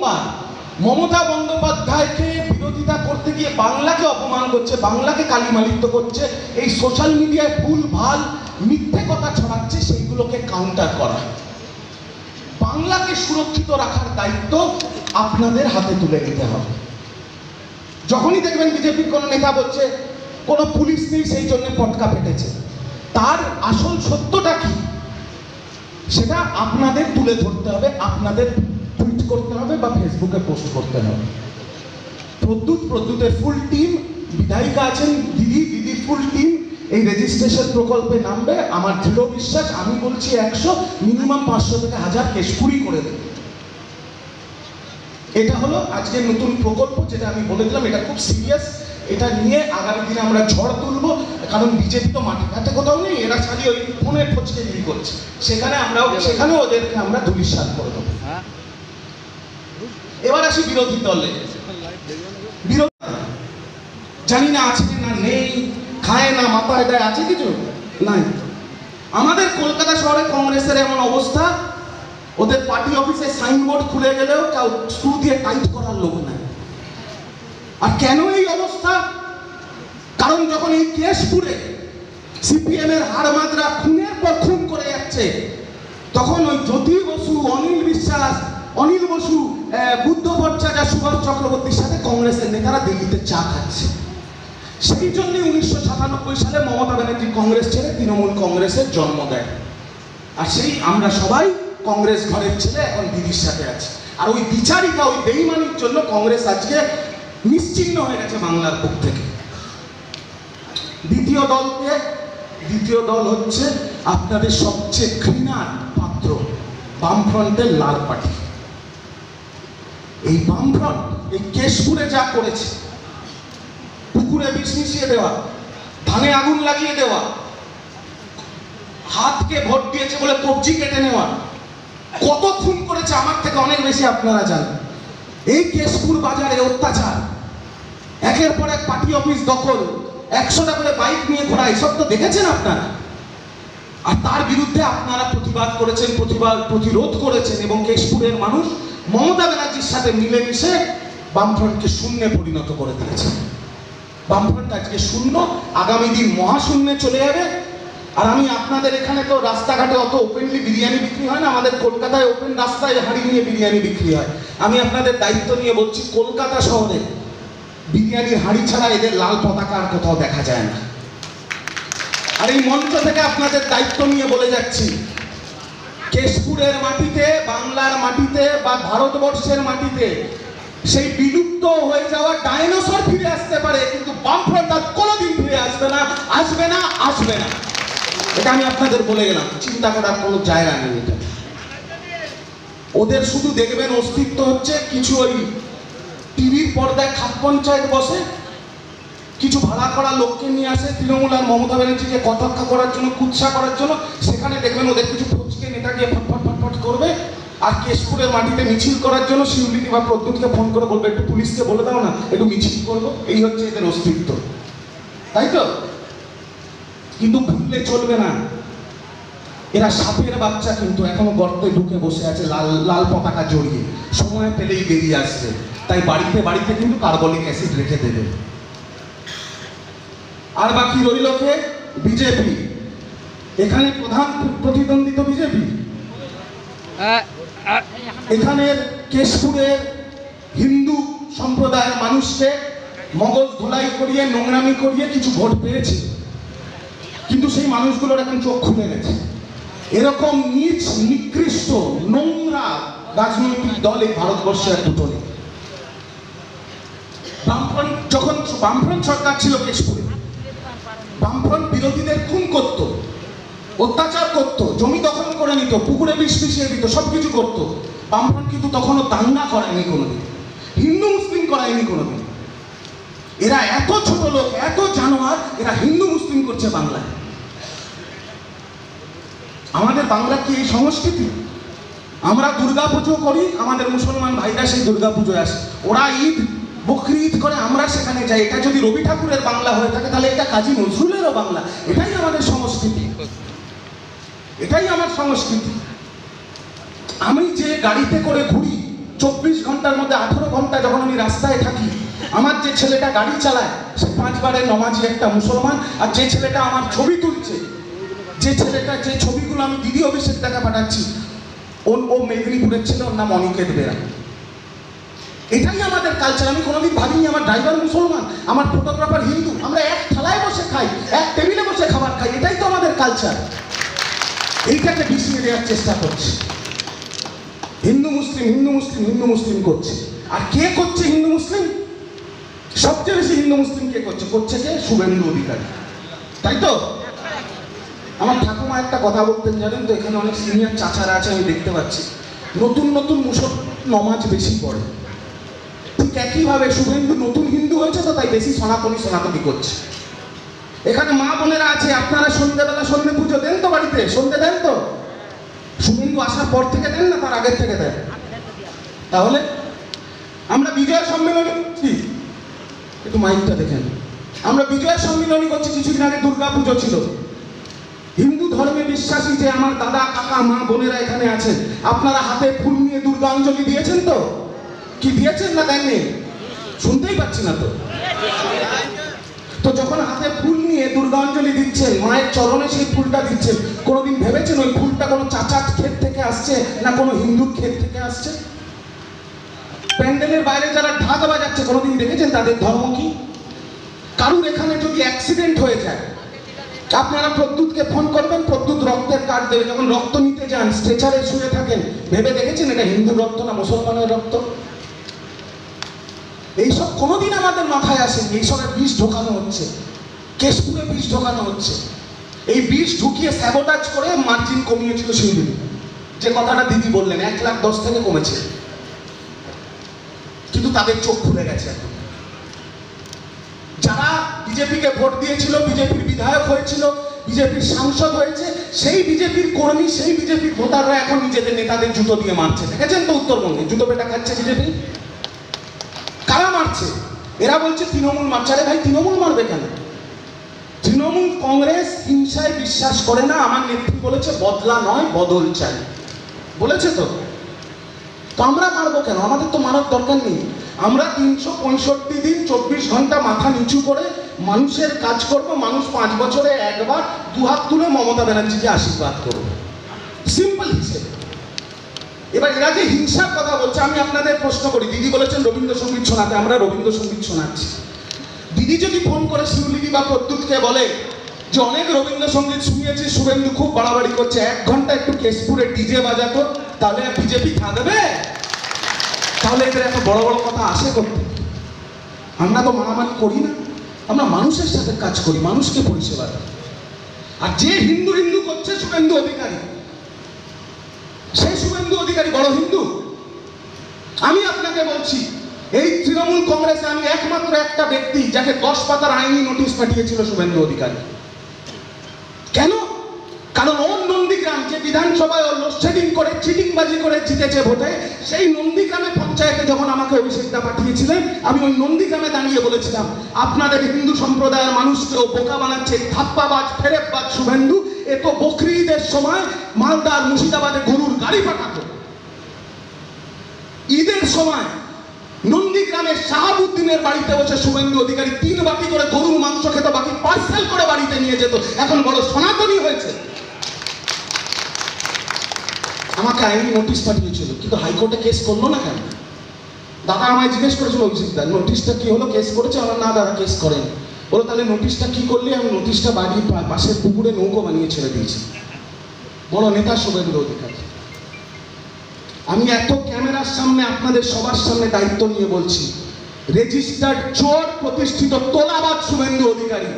প্রথমবার মমতা বন্দ্যোপাধ্যায়কে বিরোধিতা করতে গিয়ে বাংলাকে অপমান করছে, বাংলাকে কালিমালিপ্ত করছে, এই সোশ্যাল মিডিয়ায় ভুল ভাল মিথ্যে কথা ছড়াচ্ছে, সেইগুলোকে কাউন্টার করা। বাংলাকে সুরক্ষিত রাখার দায়িত্ব আপনাদের হাতে তুলে নিতে হবে। যখনই দেখবেন বিজেপির কোনো নেতা বলছে কোনো পুলিশ নেই সেই জন্য পটকা ফেটেছে, তার আসল সত্যটা কি সেটা আপনাদের তুলে ধরতে হবে, আপনাদের টুইট করতে হবে বা ফেসবুকে পোস্ট করতে হবে। প্রদ্যুতের ফুল টিম, বিধায়িকা আছেন দিদির ফুল টিম এই রেজিস্ট্রেশন প্রকল্পে নামবে। আমার দৃঢ় বিশ্বাস, আমি বলছি 100, মিনিমাম 500 থেকে 1000 কেস পুরি করে দেবে। এটা হলো আজকের নতুন প্রকল্প, যেটা আমি বলে দিলাম, এটা খুব সিরিয়াস। এটা নিয়ে আগামী দিনে আমরা ঝড় তুলবো, কারণ বিজেপি তো মাঠে ঘাটে কোথাও নেই, এরা খালি ওই ফোনের ফচকেগিরি করছে, সেখানেও ওদেরকে আমরা ধূলিসাৎ করে দেবো। এবার আসি বিরোধী দলে। জানি না আছে না নেই, খায় না মাথায় দেয়, আছে কিছু নাই। আমাদের কলকাতা শহরে কংগ্রেসের এমন অবস্থা, ওদের পার্টি অফিসে সাইনবোর্ড খুলে গেলেও কেউ স্ক্রু দিয়ে টাইট করার লোক নাই। আর কেন এই অবস্থা? কারণ যখন এই কেশপুরে সিপিএম এর হাড়মাদরা খুনের পর খুন করে যাচ্ছে, তখন ওই জ্যোতি বসু, অনিল বিশ্বাস, অনিল বসু, বুদ্ধ ভট্টাচার্য, সুভাষ চক্রবর্তীর সাথে কংগ্রেসের নেতারা দিল্লিতে চা খাচ্ছে। সেই জন্য 1997 সালে মমতা ব্যানার্জি কংগ্রেস ছেড়ে তৃণমূল কংগ্রেসের জন্ম দেয়। আর সেই আমরা সবাই কংগ্রেস ঘরের ছেলে এখন দিদির সাথে আছে। আর ওই বিচারিকা, ওই বেইমানির জন্য কংগ্রেস আজকে নিশ্চিহ্ন হয়ে গেছে বাংলার বুক থেকে। দ্বিতীয় দল হচ্ছে আপনাদের সবচেয়ে ঘৃণার পাত্র, বামফ্রন্টের লাল পার্টি। এই বামফ্রন্ট এই কেশপুরে যা করেছে, পুকুরে বিষ মিশিয়ে দেওয়া, ধানে আগুন লাগিয়ে দেওয়া, হাতকে ভোট দিয়েছে বলে কবজি কেটে নেওয়া, কত খুন করেছে আমার থেকে অনেক বেশি আপনারা জানেন। এই কেশপুর বাজারে অত্যাচার, একের পর এক পার্টি অফিস দখল, 100টা করে বাইক নিয়ে ঘোরা, এসব তো দেখেছেন আপনারা। আর তার বিরুদ্ধে আপনারা প্রতিবাদ করেছেন, প্রতিরোধ করেছেন, এবং কেশপুরের মানুষ মমতা ব্যানার্জির সাথে মিলেমিশে বামফ্রন্টকে শূন্যে পরিণত করে দিয়েছে। বামফ্রন্ট আজকে শূন্য, আগামী দিন মহাশূন্যে চলে যাবে। আর আমি আপনাদের এখানে তো রাস্তাঘাটে অত ওপেনলি বিরিয়ানি বিক্রি হয় না, আমাদের কলকাতায় ওপেন রাস্তায় হাঁড়ি নিয়ে বিরিয়ানি বিক্রি হয়। আমি আপনাদের দায়িত্ব নিয়ে বলছি, কলকাতা শহরে বিরিয়ানির হাঁড়ি ছাড়া এদের লাল পতাকা আর কোথাও দেখা যায় না। আর এই মঞ্চ থেকে আপনাদের দায়িত্ব নিয়ে বলে যাচ্ছি, কেশপুরের মাটিতে, বাংলার মাটিতে বা ভারতবর্ষের মাটিতে সেই বিলুপ্ত হয়ে যাওয়া ডাইনোসর ফিরে আসতে পারে, কিন্তু বামফ্রন্ট আর কোনোদিন ফিরে আসবে না, আসবে না, আসবে না। এটা আমি আপনাদের বলে গেলাম, চিন্তা করার কোনো জায়গা নেই। এটা ওদের শুধু দেখবেন অস্তিত্ব হচ্ছে কিছু ওই টিভির পর্দায় খাপ পঞ্চায়েত বসে, কিছু ভাড়া করা লোককে নিয়ে আসে তৃণমূল আর মমতা ব্যানার্জিকে কটাক্ষ করার জন্য, কুৎসা করার জন্য। সেখানে দেখবেন ওদের কিছু ফচকে নেতা গিয়ে ফটফট করবে, আর কেশপুরের মাটিতে মিছিল করার জন্য শিউলিকে বা প্রদ্যুৎকে ফোন করে বলবে একটু পুলিশকে বলে দাও না, একটু মিছিল করবো। এই হচ্ছে এদের অস্তিত্ব, তাই তো? কিন্তু ভুললে চলবে না, এরা সাপের বাচ্চা, কিন্তু এখনো গর্তে ঢুকে বসে আছে লাল পতাকা জড়িয়ে, সময় পেলেই বেরিয়ে আসছে। তাই বাড়িতে কিন্তু কার্বলিক অ্যাসিড রেখে দেবে। আর বাকি রইল কে? বিজেপি। এখানে প্রধান প্রতিদ্বন্দ্বী তো বিজেপি। এখানের কেশপুরের হিন্দু সম্প্রদায়ের মানুষকে মগজ ধোলাই করিয়ে, নোংরামি করিয়ে কিছু ভোট পেয়েছে, কিন্তু সেই মানুষগুলোর এখন চোখ খুলে গেছে। এরকম নীচ, নিকৃষ্ট, নোংরা রাজনৈতিক দল এই ভারতবর্ষে আর দুটো নেই। যখন বামফ্রন্ট সরকার ছিল কেশপুরে, বামফ্রন্ট বিরোধীদের খুন করত, অত্যাচার করত, জমি দখল করে নিত, পুকুরে বিষ মিশিয়ে দিত, সবকিছু করত। বামফ্রন্ট কিন্তু তখনও দাঙ্গা করায়নি কোনোদিন, হিন্দু মুসলিম করায়নি কোনোদিন। এরা এত ছোট লোক, এত জানোয়ার, এরা হিন্দু মুসলিম করছে বাংলায়। আমাদের বাংলা কি এই সংস্কৃতি? আমরা দুর্গা পুজো করি, আমাদের মুসলমান ভাইরা সেই দুর্গা পুজোয় আসে, ওরা ঈদ বকরি ঈদ করে, আমরা সেখানে যাই। এটা যদি রবি ঠাকুরের বাংলা হয়ে থাকে, তাহলে এটা কাজী নজরুলেরও বাংলা। এটাই আমাদের সংস্কৃতি, এটাই আমার সংস্কৃতি। আমি যে গাড়িতে করে ঘুরি 24 ঘন্টার মধ্যে 18 ঘন্টা যখন আমি রাস্তায় থাকি, আমার যে ছেলেটা গাড়ি চালায় সে 5 বারের নমাজি একটা মুসলমান, আর যে ছেলেটা আমার ছবি তুলছে, যে ছেলেটা যে ছবিগুলো আমি দিদি অভিষেক টাকা পাঠাচ্ছি, ও মেদিনীপুরের ছেলে, ওর নাম অনিকেত বেরা। এটাই আমাদের কালচার। আমি কোনোদিন ভাবিনি আমার ড্রাইভার মুসলমান, আমার ফটোগ্রাফার হিন্দু, আমরা এক থালায় বসে খাই, এক টেবিলে বসে খাবার খাই, এটাই তো আমাদের কালচার। এইটাকে বিষিয়ে দেওয়ার চেষ্টা করছে হিন্দু মুসলিম, হিন্দু মুসলিম, হিন্দু মুসলিম করছে। আর কে করছে হিন্দু মুসলিম? সবচেয়ে বেশি হিন্দু মুসলিম কে করছে? করছে কে? শুভেন্দু অধিকারী, তাই তো? আমার ঠাকুমা একটা কথা বলতেন জানেন তো, এখানে অনেক সিনিয়র চাচারা আছে আমি দেখতে পাচ্ছি, নতুন নতুন মুসলমান নমাজ বেশি পড়ে। ঠিক একইভাবে শুভেন্দু নতুন হিন্দু হয়েছে তো তাই বেশি সনাতনী করছে। এখানে মা বোনেরা আছে, আপনারা সন্ধ্যেবেলা সন্ধ্যে পুজো দেন তো বাড়িতে? সন্ধ্যে দেন তো? শুভেন্দু আসার পর থেকে দেন না তার আগের থেকে দেন? তাহলে আমরা বিজয় সম্মেলনী করছি, একটু মাইকটা দেখেন, আমরা বিজয় সম্মেলনী করছি, কিছুদিন আগে দুর্গা পুজো ছিল। হিন্দু ধর্মে বিশ্বাসী যে আমার দাদা কাকা মা বোনেরা এখানে আছেন, আপনারা হাতে ফুল নিয়ে দুর্গা অঞ্জলি দিয়েছেন তো? কি দিয়েছেন না দেননি? শুনতেই পাচ্ছি না তো। তো যখন হাতে ফুল নিয়ে দুর্গা অঞ্জলি দিচ্ছেন, মায়ের চরণে সেই ফুলটা দিচ্ছেন, কোনোদিন ভেবেছেন ওই ফুলটা কোনো চাচার ক্ষেত থেকে আসছে না কোনো হিন্দুর ক্ষেত থেকে আসছে? প্যান্ডেলের বাইরে যারা ঢাক বাজাচ্ছে কোনোদিন দেখেছেন তাদের ধর্ম কি? কারুর এখানে যদি অ্যাক্সিডেন্ট হয়ে যায়, আপনারা প্রদ্যুৎকে ফোন করবেন, প্রদ্যুৎ রক্তের কার্ড দেবে। যখন রক্ত নিতে যান, স্ট্রেচারে শুয়ে থাকেন, ভেবে দেখেছেন এটা হিন্দুর রক্ত না মুসলমানের রক্ত? এইসব কোনোদিন আমাদের মাথায় আসেনি। এইসবের বিষ ঢোকানো হচ্ছে, কেশপুরে বিষ ঢোকানো হচ্ছে। এই বিষ ঢুকিয়ে স্যাবোটাজ করে মার্জিন কমিয়েছিল শিলিগুড়ি, যে কথাটা দিদি বললেন 1,10,000 থেকে কমেছে, কিন্তু তাদের চোখ খুলে গেছে এখন। যারা বিজেপিকে ভোট দিয়েছিল, বিজেপির বিধায়ক হয়েছিল, বিজেপির সাংসদ হয়েছে, সেই বিজেপির কর্মী, সেই বিজেপির ভোটাররা এখন নিজেদের নেতাদের জুতো দিয়ে মারছে। দেখেছেন তো উত্তরবঙ্গে জুতো পেটা খাচ্ছে বিজেপি। কারা মারছে? এরা বলছে তৃণমূল মারছে। আরে ভাই, তৃণমূল মারবে কেন? তৃণমূল কংগ্রেস হিংসায় বিশ্বাস করে না। আমার নেত্রী বলেছে বদলা নয় বদল চাই, বলেছে তো। তো আমরা মারবো কেন? আমাদের তো মারার দরকার নেই। আমরা 365 দিন 24 ঘন্টা মাথা নিচু করে মানুষের কাজ করব। মানুষ 5 বছরে একবার দুহাত তুলে মমতা ব্যানার্জিকে আশীর্বাদ করবে, সিম্পল হিসেবে। এবার এরা যে হিংসার কথা বলছে, আমি আপনাদের প্রশ্ন করি, দিদি বলেছেন রবীন্দ্রসঙ্গীত শোনাতে, আমরা রবীন্দ্রসঙ্গীত শোনাচ্ছি। দিদি যদি ফোন করে শিউলিদি বা প্রদ্যুৎকে বলে যে অনেক রবীন্দ্রসঙ্গীত শুনিয়েছি, শুভেন্দু খুব বাড়াবাড়ি করছে, 1 ঘন্টা একটু কেশপুরে ডিজে বাজাতো, তাহলে বিজেপি থাকবে? তাহলে এদের এত বড় বড় কথা আসে করতে? আমরা তো মারামারি করি না, আমরা মানুষের সাথে কাজ করি, মানুষকে পরিষেবা দেয়। আর যে হিন্দু হিন্দু করছে শুভেন্দু অধিকারী, সেই শুভেন্দু অধিকারী বড় হিন্দু? আমি আপনাকে বলছি, এই তৃণমূল কংগ্রেসে আমি একমাত্র একটা ব্যক্তি যাকে 10 পাতার আইনি নোটিশ পাঠিয়েছিল শুভেন্দু অধিকারী। কেন? কারণ ওর নন্দীগ্রাম যে বিধানসভায় ওর লোডশেডিং করে চিটিংবাজি করে জিতেছে ভোটে, সেই নন্দীগ্রামে পঞ্চায়েতে যখন আমাকে অভিষেকটা পাঠিয়েছিলেন, আমি ওই নন্দীগ্রামে দাঁড়িয়ে বলেছিলাম আপনাদের হিন্দু সম্প্রদায়ের মানুষকে ও বোকা বানাচ্ছে, থাপ্পাবাজ ফেরেববাজ শুভেন্দু। এ তো বকরি ঈদের সময় মালদার মুর্শিদাবাদে গরুর গাড়ি পাঠাতো, ঈদের সময় নন্দীগ্রামের শাহাবুদ্দিনের বাড়িতে বসে শুভেন্দু অধিকারী 3 বাটি করে গরুর মাংস খেত, বাকি পার্সেল করে বাড়িতে নিয়ে যেত। এখন বড় সনাতনী হয়েছে। আমাকে আইনি নোটিশ পাঠিয়েছিল, কিন্তু হাইকোর্টে কেস করলো না কেন? দাদা আমায় জিজ্ঞেস করেছিল, অভিষেকদা নোটিশটা কি হলো, কেস করেছে? আমার না দাদা কেস করেন। বলো তাহলে নোটিশটা কি করলি? আমি নোটিশটা বাড়ির পাশের পুকুরে নৌকো বানিয়ে ছেড়ে দিয়েছি। বড় নেতা শুভেন্দু অধিকারী। আমি এত ক্যামেরার সামনে আপনাদের সবার সামনে দায়িত্ব নিয়ে বলছি, রেজিস্টার্ড চোর, প্রতিষ্ঠিত তোলাবাজ শুভেন্দু অধিকারী।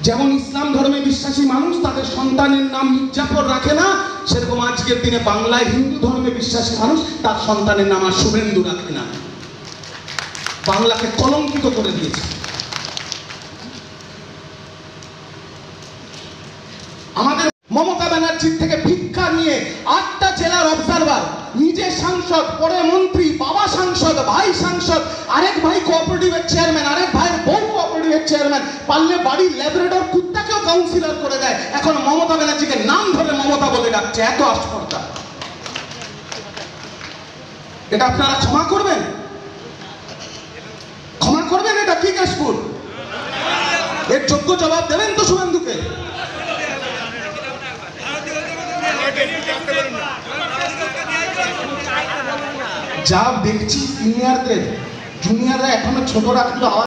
যেমন ইসলাম ধর্মে বিশ্বাসী মানুষ তাদের সন্তানের নাম মির্জাফর রাখে না, সেরকম আজকের দিনে বাংলায় হিন্দু ধর্মে বিশ্বাসী মানুষ তার সন্তানের নাম আর শুভেন্দু রাখে না। বাংলাকে কলঙ্কিত করে দিয়েছে। আমাদের মমতা ব্যানার্জির থেকে ভিক্ষা নিয়ে 8টা জেলার অবজারভার, নিজে সাংসদ, পরে মন্ত্রী, বাবা সাংসদ, ভাই সাংসদ, আরেক ভাই কোঅপারেটিভের চেয়ারম্যান, আরেক ভাইয়ের বউ কোঅপারেটিভের চেয়ারম্যান, পারলে বাড়ির ল্যাবরেটর কুত্তাকেও কাউন্সিলর করে দেয়। এখন মমতা ব্যানার্জিকে নাম ধরে মমতা বলে ডাকছে, এত আস্পর্ধা। এটা আপনারা ক্ষমা করবেন? ক্ষমা করবেন? এটা কি কেশপুর? এর যোগ্য জবাব দেবেন তো শুভেন্দুকে? যা দেখছি সিনিয়রদের, জুনিয়ররা এখনো ছোটরা কিন্তু